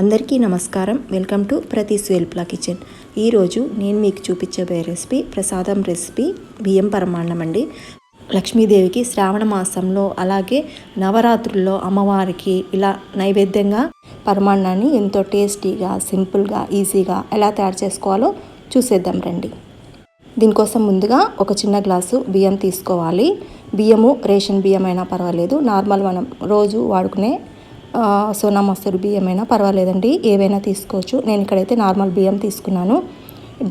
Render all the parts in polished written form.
అందరికీ నమస్కారం. Welcome to Prathees Velpula kitchen. ఈరోజు నేను మీకు చూపించబోయే రెసిపీ ప్రసాదం రెసిపీ బియ్యం పరమాన్నం అండి. లక్ష్మీదేవికి శ్రావణ మాసంలో అలాగే నవరాత్రుల్లో అమ్మవారికి ఇలా నైవేద్యంగా పరమాన్నాన్ని ఎంతో టేస్టీగా సింపుల్గా ఈజీగా ఎలా తయారు చేసుకోవాలో చూసేద్దాం రండి. దీనికోసం ముందుగా ఒక చిన్న గ్లాసు బియ్యం తీసుకోవాలి. బియ్యము రేషన్ బియ్యం అయినా పర్వాలేదు, నార్మల్ మనం రోజు వాడుకునే సోనా మసూరి బియ్యం అయినా పర్వాలేదండి, ఏవైనా తీసుకోవచ్చు. నేను ఇక్కడైతే నార్మల్ బియ్యం తీసుకున్నాను.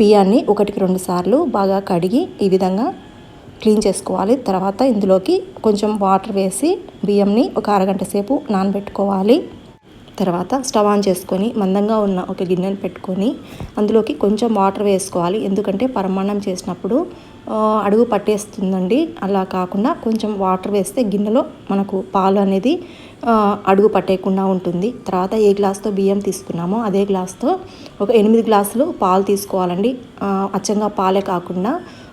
బియ్యాన్ని 1-2 సార్లు బాగా కడిగి ఈ విధంగా క్లీన్ చేసుకోవాలి. తర్వాత ఇందులోకి కొంచెం వాటర్ వేసి బియ్యంని ఒక అరగంట సేపు నానబెట్టుకోవాలి. తర్వాత స్టవ్ ఆన్ చేసుకొని మందంగా ఉన్న ఒక గిన్నెను పెట్టుకొని అందులోకి కొంచెం వాటర్ వేసుకోవాలి. ఎందుకంటే పరమాన్నం చేసినప్పుడు అడుగు పట్టేస్తుందండి. అలా కాకుండా కొంచెం వాటర్ వేస్తే గిన్నెలో మనకు పాలు అనేది అడుగు పట్టేయకుండా ఉంటుంది. తర్వాత ఏ గ్లాస్తో బియ్యం తీసుకున్నామో అదే గ్లాస్తో ఒక 8 గ్లాసులు పాలు తీసుకోవాలండి. అచ్చంగా పాలే కాకుండా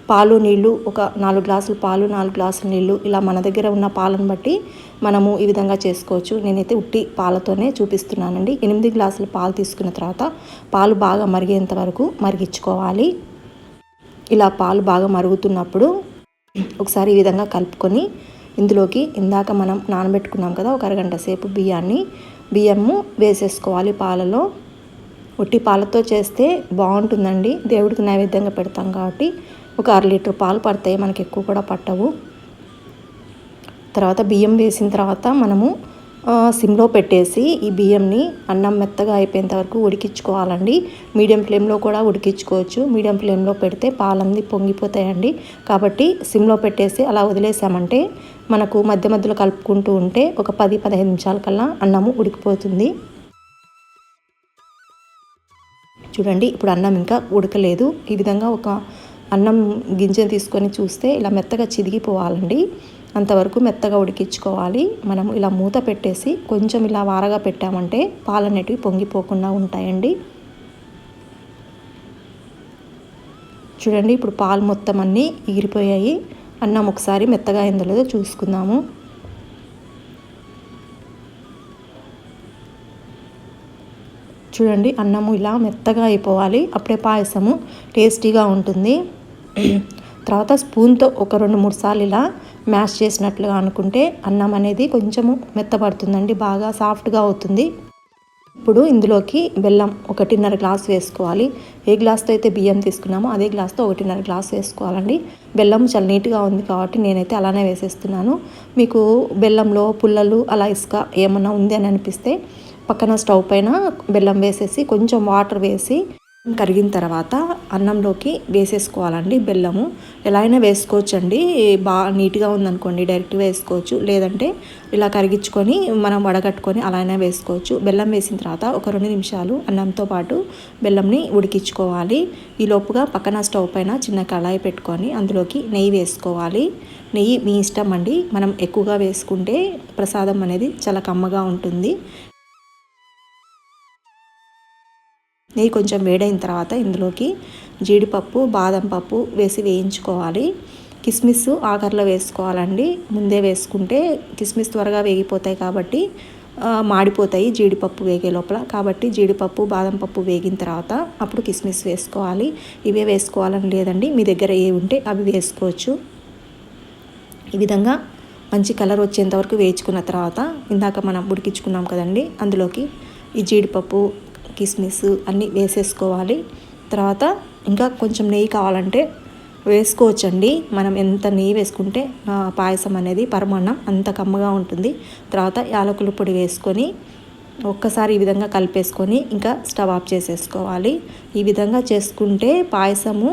పాలు నీళ్ళు ఒక 4 గ్లాసులు పాలు 4 గ్లాసుల నీళ్ళు, ఇలా మన దగ్గర ఉన్న పాలను బట్టి మనము ఈ విధంగా చేసుకోవచ్చు. నేనైతే ఉట్టి పాలతోనే చూపిస్తున్నానండి. 8 గ్లాసులు పాలు తీసుకున్న తర్వాత పాలు బాగా మరిగేంత వరకు మరిగించుకోవాలి. ఇలా పాలు బాగా మరుగుతున్నప్పుడు ఒకసారి ఈ విధంగా కలుపుకొని ఇందులోకి ఇందాక మనం నానబెట్టుకున్నాం కదా ఒక అరగంట సేపు బియ్యము వేసేసుకోవాలి పాలలో. ఉట్టి పాలతో చేస్తే బాగుంటుందండి, దేవుడికి నైవేద్యంగా పెడతాం కాబట్టి ఒక 1/2 లీటర్ పాలు పడతాయి, మనకి ఎక్కువ కూడా పట్టవు. తర్వాత బియ్యం వేసిన తర్వాత మనము సిమ్లో పెట్టేసి ఈ బియ్యంని అన్నం మెత్తగా అయిపోయేంత వరకు ఉడికించుకోవాలండి. మీడియం ఫ్లేమ్లో కూడా ఉడికించుకోవచ్చు. మీడియం ఫ్లేమ్లో పెడితే పాలన్నీ పొంగిపోతాయండి. కాబట్టి సిమ్లో పెట్టేసి అలా వదిలేసామంటే మనకు మధ్య మధ్యలో కలుపుకుంటూ ఉంటే ఒక 10-15 నిమిషాల కల్లా అన్నము ఉడికిపోతుంది. చూడండి, ఇప్పుడు అన్నం ఇంకా ఉడకలేదు. ఈ విధంగా ఒక అన్నం గింజను తీసుకొని చూస్తే ఇలా మెత్తగా చిదిగిపోవాలండి. అంతవరకు మెత్తగా ఉడికించుకోవాలి. మనం ఇలా మూత పెట్టేసి కొంచెం ఇలా వారగా పెట్టామంటే పాలు అనేటివి పొంగిపోకుండా ఉంటాయండి. చూడండి, ఇప్పుడు పాలు మొత్తం అన్నీ ఎగిరిపోయాయి. అన్నం ఒకసారి మెత్తగా అయిందో లేదో చూసుకుందాము. చూడండి, అన్నము ఇలా మెత్తగా అయిపోవాలి. అప్పుడే పాయసము టేస్టీగా ఉంటుంది. తర్వాత స్పూన్తో ఒక 2-3 సార్లు ఇలా మ్యాష్ చేసినట్లుగా అనుకుంటే అన్నం అనేది కొంచెము మెత్తపడుతుందండి, బాగా సాఫ్ట్గా అవుతుంది. ఇప్పుడు ఇందులోకి బెల్లం 1.5 గ్లాస్ వేసుకోవాలి. ఏ గ్లాస్తో అయితే బియ్యం తీసుకున్నామో అదే గ్లాస్తో 1.5 గ్లాస్ వేసుకోవాలండి. బెల్లం చాలా నీట్గా ఉంది కాబట్టి నేనైతే అలానే వేసేస్తున్నాను. మీకు బెల్లంలో పుల్లలు అలా ఇసుక ఏమన్నా ఉంది అని అనిపిస్తే పక్కన స్టవ్ పైన బెల్లం వేసేసి కొంచెం వాటర్ వేసి కరిగిన తర్వాత అన్నంలోకి వేసేసుకోవాలండి. బెల్లము ఎలా అయినా వేసుకోవచ్చండి, బాగా నీట్గా ఉందనుకోండి డైరెక్ట్గా వేసుకోవచ్చు, లేదంటే ఇలా కరిగించుకొని మనం వడగట్టుకొని అలా అయినా వేసుకోవచ్చు. బెల్లం వేసిన తర్వాత ఒక 2 నిమిషాలు అన్నంతో పాటు బెల్లంని ఉడికించుకోవాలి. ఈ లోపుగా పక్కన స్టవ్ పైన చిన్న కళాయి పెట్టుకొని అందులోకి నెయ్యి వేసుకోవాలి. నెయ్యి మీ ఇష్టం అండి, మనం ఎక్కువగా వేసుకుంటే ప్రసాదం అనేది చాలా కమ్మగా ఉంటుంది. నెయ్యి కొంచెం వేడైన తర్వాత ఇందులోకి జీడిపప్పు బాదం పప్పు వేసి వేయించుకోవాలి. కిస్మిస్ ఆఖరిలో వేసుకోవాలండి. ముందే వేసుకుంటే కిస్మిస్ త్వరగా వేగిపోతాయి కాబట్టి మాడిపోతాయి జీడిపప్పు వేగే లోపల. కాబట్టి జీడిపప్పు బాదం పప్పు వేగిన తర్వాత అప్పుడు కిస్మిస్ వేసుకోవాలి. ఇవే వేసుకోవాలని లేదండి, మీ దగ్గర ఏ ఉంటే అవి వేసుకోవచ్చు. ఈ విధంగా మంచి కలర్ వచ్చేంత వరకు వేయించుకున్న తర్వాత ఇందాక మనం ఉడికించుకున్నాం కదండి, అందులోకి ఈ జీడిపప్పు కిస్మిస్ అన్నీ వేసేసుకోవాలి. తర్వాత ఇంకా కొంచెం నెయ్యి కావాలంటే వేసుకోవచ్చండి. మనం ఎంత నెయ్యి వేసుకుంటే పాయసం అనేది పరమాన్నం అంత కమ్మగా ఉంటుంది. తర్వాత యాలకుల పొడి వేసుకొని ఒక్కసారి ఈ విధంగా కలిపేసుకొని ఇంకా స్టవ్ ఆఫ్ చేసేసుకోవాలి. ఈ విధంగా చేసుకుంటే పాయసము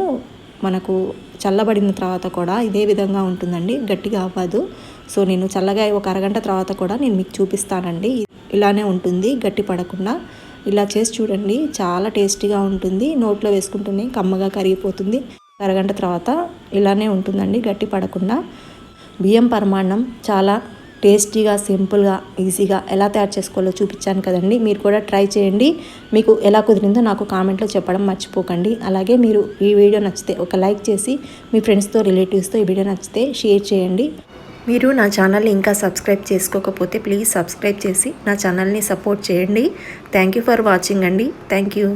మనకు చల్లబడిన తర్వాత కూడా ఇదే విధంగా ఉంటుందండి, గట్టిగా అవ్వదు. సో నేను చల్లగా ఒక అరగంట తర్వాత కూడా నేను మీకు చూపిస్తానండి. ఇలానే ఉంటుంది, గట్టి పడకుండా. ఇలా చేసి చూడండి, చాలా టేస్టీగా ఉంటుంది. నోట్లో వేసుకుంటూనే కమ్మగా కరిగిపోతుంది. అరగంట తర్వాత ఇలానే ఉంటుందండి, గట్టి పడకుండా. బియ్యం పరమాన్నం చాలా టేస్టీగా సింపుల్గా ఈజీగా ఎలా తయారు చేసుకోవాలో చూపించాను కదండి. మీరు కూడా ట్రై చేయండి. మీకు ఎలా కుదిరిందో నాకు కామెంట్లో చెప్పడం మర్చిపోకండి. అలాగే మీరు ఈ వీడియో నచ్చితే ఒక లైక్ చేసి మీ ఫ్రెండ్స్తో రిలేటివ్స్తో ఈ వీడియో నచ్చితే షేర్ చేయండి. మీరు నా ఛానల్ని ఇంకా సబ్స్క్రైబ్ చేసుకోకపోతే ప్లీజ్ సబ్స్క్రైబ్ చేసి నా ఛానల్ని సపోర్ట్ చేయండి. థ్యాంక్ యూ ఫర్ వాచింగ్ అండి. Thank you.